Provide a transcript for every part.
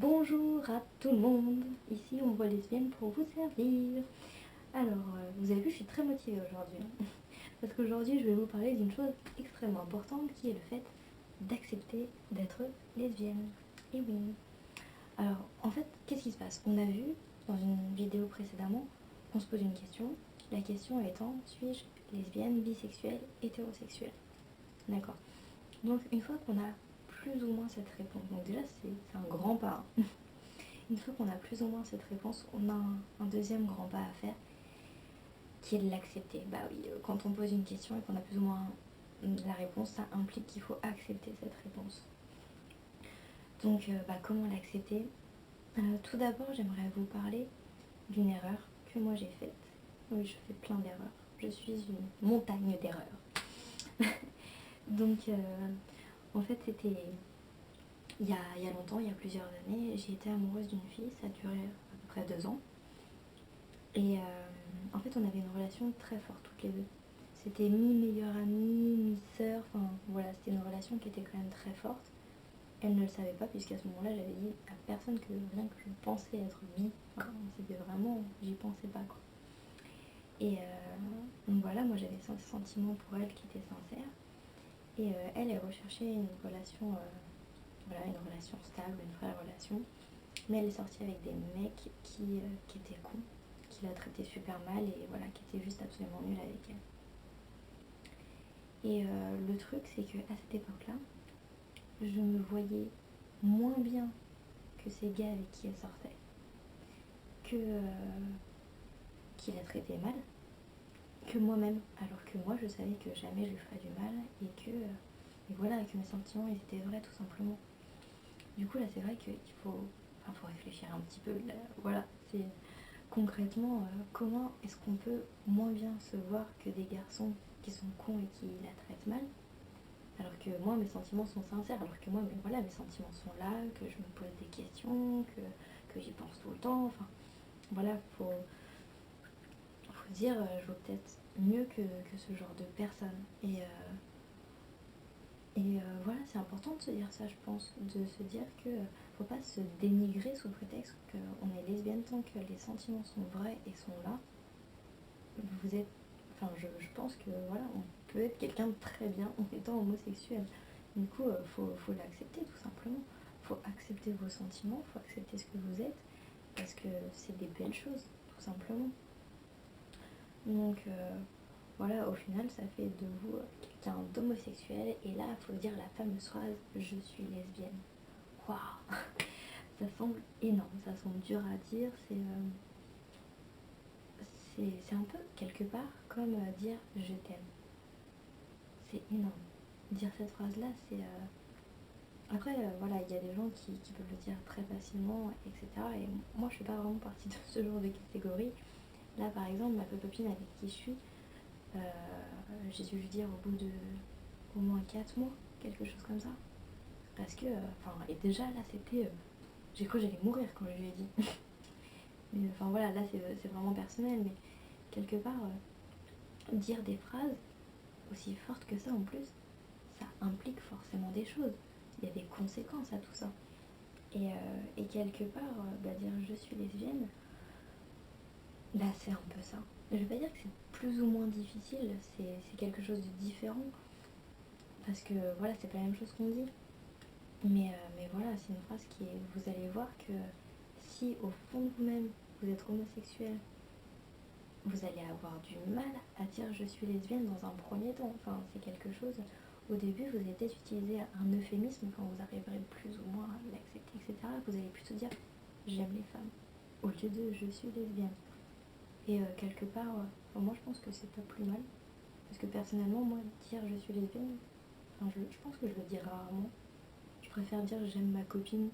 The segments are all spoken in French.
Bonjour à tout le monde, ici on voit lesbienne pour vous servir. Alors, vous avez vu, je suis très motivée aujourd'hui, parce qu'aujourd'hui je vais vous parler d'une chose extrêmement importante qui est le fait d'accepter d'être lesbienne. Et oui. Alors, en fait, qu'est-ce qui se passe? On a vu dans une vidéo précédemment qu'on se pose une question, la question étant, suis-je lesbienne, bisexuelle, hétérosexuelle? D'accord. Donc, une fois qu'on a plus ou moins cette réponse, donc déjà c'est un grand pas, hein. Une fois qu'on a plus ou moins cette réponse, on a un deuxième grand pas à faire qui est de l'accepter. Bah oui, quand on pose une question et qu'on a plus ou moins la réponse, ça implique qu'il faut accepter cette réponse. Donc comment l'accepter? Tout d'abord, j'aimerais vous parler d'une erreur que moi j'ai faite. Oui, je fais plein d'erreurs. Je suis une montagne d'erreurs. Donc en fait, c'était il y a longtemps, il y a plusieurs années, j'ai été amoureuse d'une fille, ça a duré à peu près 2 ans. Et en fait, on avait une relation très forte toutes les deux. C'était mi-meilleure amie, mi-sœur, enfin voilà, c'était une relation qui était quand même très forte. Elle ne le savait pas, puisqu'à ce moment-là, j'avais dit à personne que rien que je pensais être bi. Enfin, c'était vraiment, j'y pensais pas quoi. Et donc voilà, moi j'avais ce sentiment pour elle qui était sincère. Et elle recherchait une relation, voilà, une relation stable, une vraie relation. Mais elle est sortie avec des mecs qui étaient cons, qui la traitaient super mal et voilà, qui étaient juste absolument nuls avec elle. Et le truc, c'est qu'à cette époque-là, je me voyais moins bien que ces gars avec qui elle sortait, que qui la traitaient mal, que moi-même. Alors que moi, je savais que jamais je lui ferais du mal et voilà, que mes sentiments, ils étaient vrais tout simplement. Du coup, là, c'est vrai qu'il faut réfléchir un petit peu. Là, voilà, c'est concrètement, comment est-ce qu'on peut moins bien se voir que des garçons qui sont cons et qui la traitent mal, alors que moi mes sentiments sont sincères, alors que moi mais voilà, mes sentiments sont là, que je me pose des questions, que j'y pense tout le temps, enfin voilà, faut dire je vaux peut-être mieux que ce genre de personne. Et voilà, c'est important de se dire ça, je pense, de se dire que faut pas se dénigrer sous prétexte qu'on est lesbienne tant que les sentiments sont vrais et sont là. Vous êtes, enfin je pense que voilà, on peut être quelqu'un de très bien en étant homosexuel. Du coup, faut l'accepter tout simplement. Faut accepter vos sentiments, faut accepter ce que vous êtes, parce que c'est des belles choses, tout simplement. Donc voilà, au final, ça fait de vous quelqu'un d'homosexuel, et là, il faut dire la fameuse phrase je suis lesbienne. Waouh. Ça semble énorme, ça semble dur à dire, c'est un peu quelque part comme dire je t'aime. C'est énorme. Dire cette phrase-là, c'est. Après, voilà, il y a des gens qui peuvent le dire très facilement, etc. Et moi, je fais pas vraiment partie de ce genre de catégorie. Là, par exemple, ma copine avec qui je suis, euh, j'ai dû lui dire au bout de au moins 4 mois, quelque chose comme ça. Parce que, enfin, et déjà là, c'était. J'ai cru que j'allais mourir quand je lui ai dit. Mais enfin voilà, là, c'est vraiment personnel, mais quelque part, dire des phrases aussi fortes que ça en plus, ça implique forcément des choses. Il y a des conséquences à tout ça. Et quelque part, dire je suis lesbienne, bah c'est un peu ça. Je vais pas dire que c'est plus ou moins difficile, c'est quelque chose de différent. Parce que voilà, c'est pas la même chose qu'on dit. Mais voilà, c'est une phrase qui est. Vous allez voir que si au fond de vous-même vous êtes homosexuel, vous allez avoir du mal à dire je suis lesbienne dans un premier temps. Enfin, c'est quelque chose. Au début, vous allez peut-être utiliser un euphémisme quand vous arriverez plus ou moins à l'accepter, etc. Vous allez plutôt dire j'aime les femmes au lieu de je suis lesbienne. Et quelque part, moi je pense que c'est pas plus mal. Parce que personnellement, moi, dire je suis lesbienne, enfin, je pense que je le dis rarement. Je préfère dire j'aime ma copine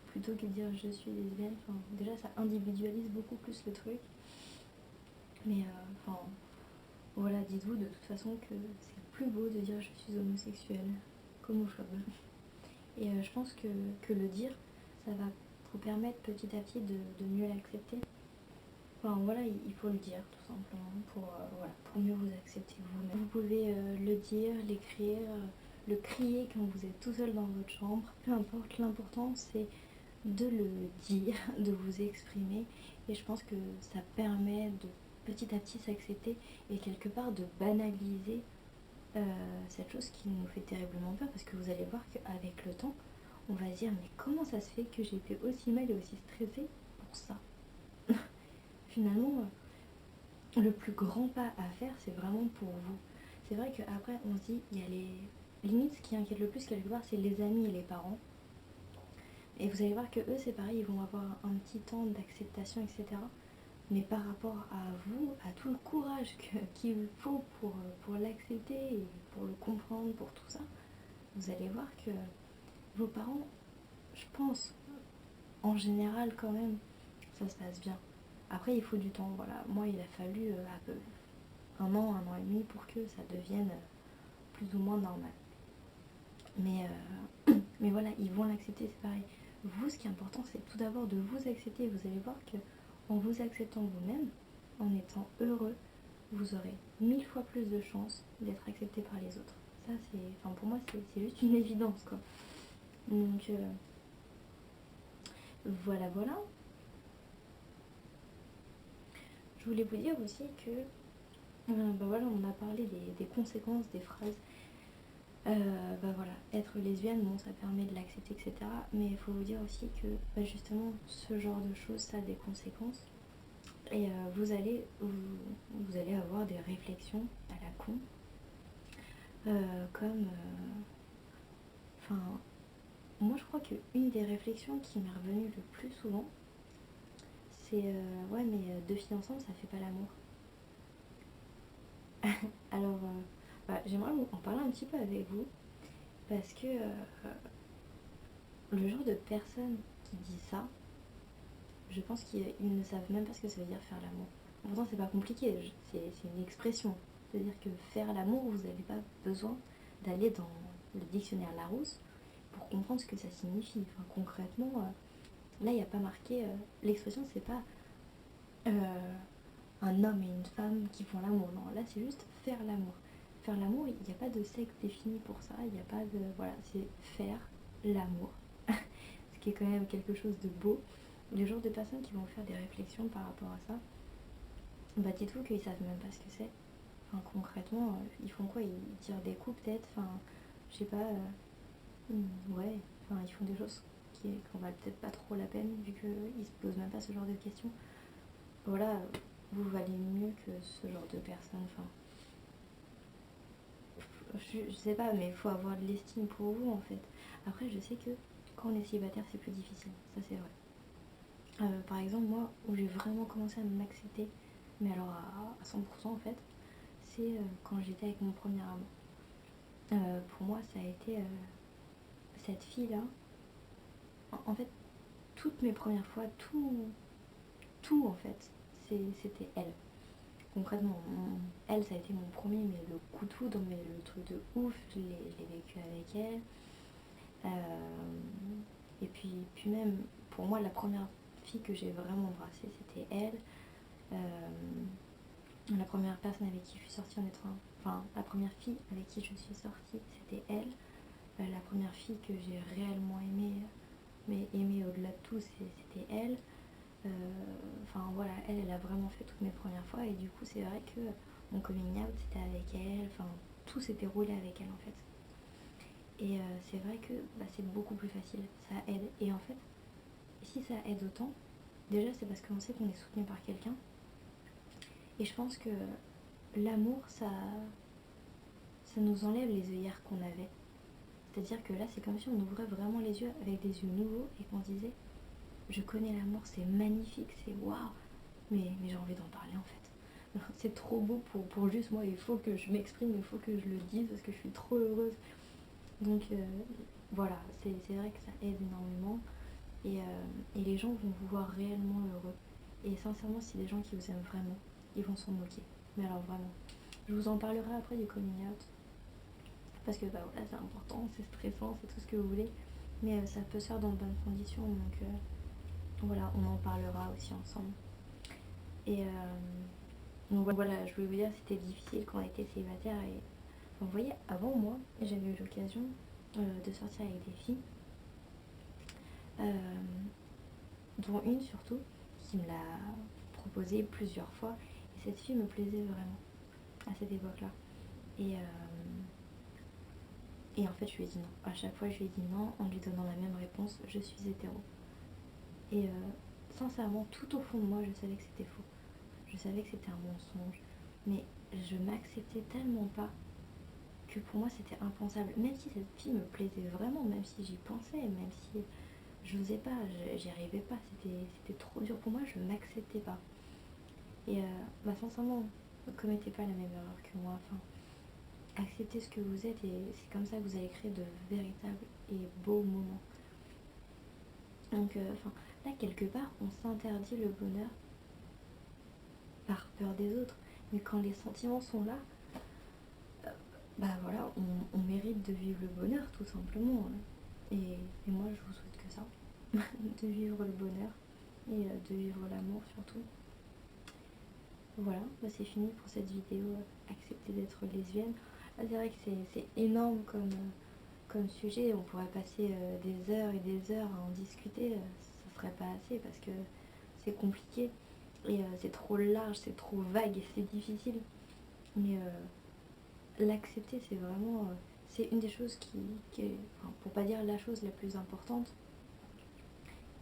plutôt que dire je suis lesbienne. Enfin, déjà, ça individualise beaucoup plus le truc. Mais enfin, voilà, dites-vous de toute façon que c'est plus beau de dire je suis homosexuelle, homophobe. Et je pense que le dire, ça va vous permettre petit à petit de mieux l'accepter. Enfin voilà, il faut le dire tout simplement pour mieux vous accepter vous-même. Vous pouvez le dire, l'écrire, le crier quand vous êtes tout seul dans votre chambre. Peu importe, l'important c'est de le dire, de vous exprimer. Et je pense que ça permet de petit à petit s'accepter et quelque part de banaliser cette chose qui nous fait terriblement peur, parce que vous allez voir qu'avec le temps, on va se dire mais comment ça se fait que j'ai été aussi mal et aussi stressée pour ça. Finalement, le plus grand pas à faire, c'est vraiment pour vous. C'est vrai qu'après, on se dit, il y a les limites, ce qui inquiète le plus quelque part, c'est les amis et les parents. Et vous allez voir que eux, c'est pareil, ils vont avoir un petit temps d'acceptation, etc. Mais par rapport à vous, à tout le courage qu'il faut pour l'accepter et pour le comprendre, pour tout ça, vous allez voir que vos parents, je pense, en général quand même, ça se passe bien. Après, il faut du temps, voilà. Moi, il a fallu un peu, un an et demi pour que ça devienne plus ou moins normal. Mais voilà, ils vont l'accepter, c'est pareil. Vous, ce qui est important, c'est tout d'abord de vous accepter. Vous allez voir que en vous acceptant vous-même, en étant heureux, vous aurez 1000 fois plus de chances d'être accepté par les autres. Ça, c'est, enfin, pour moi, c'est juste une évidence, quoi. Donc, voilà, voilà. Je voulais vous dire aussi que, bah voilà, on a parlé des conséquences des phrases. Bah voilà, être lesbienne, bon, ça permet de l'accepter, etc. Mais il faut vous dire aussi que, bah justement, ce genre de choses, ça a des conséquences. Et vous allez avoir des réflexions à la con, comme, enfin, moi je crois qu'une des réflexions qui m'est revenue le plus souvent, c'est ouais, mais deux filles ensemble, ça fait pas l'amour. Alors, bah, j'aimerais en parler un petit peu avec vous, parce que le genre de personne qui dit ça, je pense qu'ils ne savent même pas ce que ça veut dire faire l'amour. Pourtant, c'est pas compliqué, c'est une expression. C'est-à-dire que faire l'amour, vous n'avez pas besoin d'aller dans le dictionnaire Larousse pour comprendre ce que ça signifie. Enfin, concrètement, là, il n'y a pas marqué. L'expression, c'est pas un homme et une femme qui font l'amour. Non, là, c'est juste faire l'amour. Faire l'amour, il n'y a pas de sexe défini pour ça. Il n'y a pas de. Voilà, c'est faire l'amour. Ce qui est quand même quelque chose de beau. Les genres de personnes qui vont faire des réflexions par rapport à ça, bah dites-vous qu'ils savent même pas ce que c'est. Enfin, concrètement, ils font quoi? Ils tirent des coups peut-être, enfin, je sais pas, ouais, enfin, ils font des choses qu'on valent peut-être pas trop la peine vu qu'ils se posent même pas ce genre de questions. Voilà, vous valez mieux que ce genre de personnes, enfin, je sais pas, mais il faut avoir de l'estime pour vous en fait. Après, je sais que quand on est célibataire, c'est plus difficile, ça c'est vrai. Par exemple, moi, où j'ai vraiment commencé à m'accepter, mais alors à 100% en fait, c'est quand j'étais avec mon premier amour. Pour moi, ça a été cette fille-là. En fait, toutes mes premières fois, tout en fait, c'était elle. Concrètement, elle, ça a été mon premier, mais le coup de foudre, mais le truc de ouf, je l'ai vécu avec elle. Et puis même, pour moi, la première fille que j'ai vraiment embrassée, c'était elle. La première personne avec qui je suis sortie en étant... Enfin, la première fille avec qui je suis sortie, c'était elle. La première fille que j'ai réellement aimée, mais aimée au-delà de tout, c'était elle. Enfin voilà, elle a vraiment fait toutes mes premières fois et du coup c'est vrai que mon coming out c'était avec elle, enfin tout s'était roulé avec elle en fait. Et c'est vrai que bah, c'est beaucoup plus facile, ça aide. Et en fait, si ça aide autant, déjà c'est parce qu'on sait qu'on est soutenu par quelqu'un. Et je pense que l'amour, ça nous enlève les œillères qu'on avait. C'est-à-dire que là c'est comme si on ouvrait vraiment les yeux avec des yeux nouveaux et qu'on se disait je connais l'amour, c'est magnifique, c'est waouh, mais j'ai envie d'en parler en fait. C'est trop beau pour juste moi, il faut que je m'exprime, il faut que je le dise parce que je suis trop heureuse. Donc voilà, c'est vrai que ça aide énormément et les gens vont vous voir réellement heureux. Et sincèrement, si des gens qui vous aiment vraiment, ils vont s'en moquer. Mais alors vraiment, je vous en parlerai après du coming out parce que bah voilà, c'est important, c'est stressant, c'est tout ce que vous voulez, mais ça peut se faire dans de bonnes conditions, donc voilà, on en parlera aussi ensemble. Et donc voilà, je voulais vous dire c'était difficile quand on était célibataire. Et enfin, vous voyez, avant moi, j'avais eu l'occasion de sortir avec des filles. dont une surtout qui me l'a proposé plusieurs fois. Et cette fille me plaisait vraiment à cette époque-là. Et, et en fait, je lui ai dit non. À chaque fois, je lui ai dit non en lui donnant la même réponse, je suis hétéro. Et sincèrement, tout au fond de moi, je savais que c'était faux. Je savais que c'était un mensonge. Mais je m'acceptais tellement pas que pour moi c'était impensable. Même si cette fille me plaisait vraiment, même si j'y pensais, même si je n'osais pas, j'y arrivais pas, c'était trop dur pour moi, je m'acceptais pas. Et sincèrement, ne commettez pas la même erreur que moi. Enfin, acceptez ce que vous êtes et c'est comme ça que vous allez créer de véritables et beaux moments. Donc, là, quelque part, on s'interdit le bonheur par peur des autres. Mais quand les sentiments sont là, bah voilà, on mérite de vivre le bonheur, tout simplement. Et moi, je vous souhaite que ça. De vivre le bonheur et de vivre l'amour, surtout. Voilà, bah c'est fini pour cette vidéo. Accepter d'être lesbienne. Ah, c'est vrai que c'est énorme comme sujet. On pourrait passer des heures et des heures à en discuter. Ça serait pas assez parce que c'est compliqué. Et c'est trop large, c'est trop vague et c'est difficile. Mais l'accepter, c'est vraiment... c'est une des choses qui est, enfin, pour pas dire la chose la plus importante.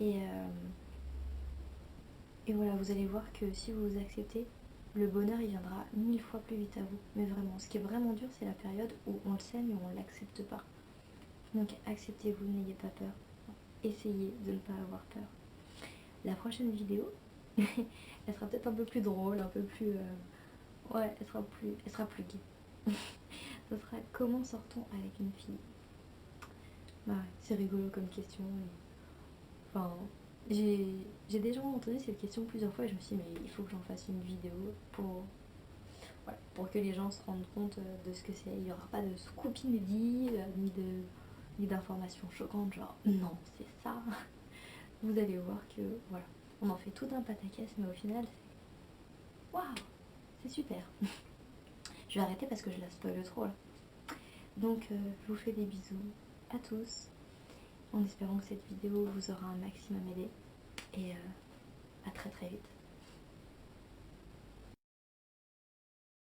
Et, et voilà, vous allez voir que si vous vous acceptez, le bonheur il viendra 1000 fois plus vite à vous. Mais vraiment, ce qui est vraiment dur, c'est la période où on le sait mais on ne l'accepte pas. Donc acceptez-vous, n'ayez pas peur. Essayez de ne pas avoir peur. La prochaine vidéo, elle sera peut-être un peu plus drôle, un peu plus... ouais, elle sera plus gaie. Ce sera comment sort-on avec une fille. Bah ouais, c'est rigolo comme question. Enfin, j'ai déjà entendu cette question plusieurs fois et je me suis dit mais il faut que j'en fasse une vidéo pour, voilà, pour que les gens se rendent compte de ce que c'est. Il n'y aura pas de scoop inédit, ni d'informations choquantes, genre non, c'est ça. Vous allez voir que voilà, on en fait tout un pataquès, mais au final, c'est waouh, c'est super. Je vais arrêter parce que je la spoil trop là. Donc, je vous fais des bisous à tous, en espérant que cette vidéo vous aura un maximum aidé. Et à très très vite.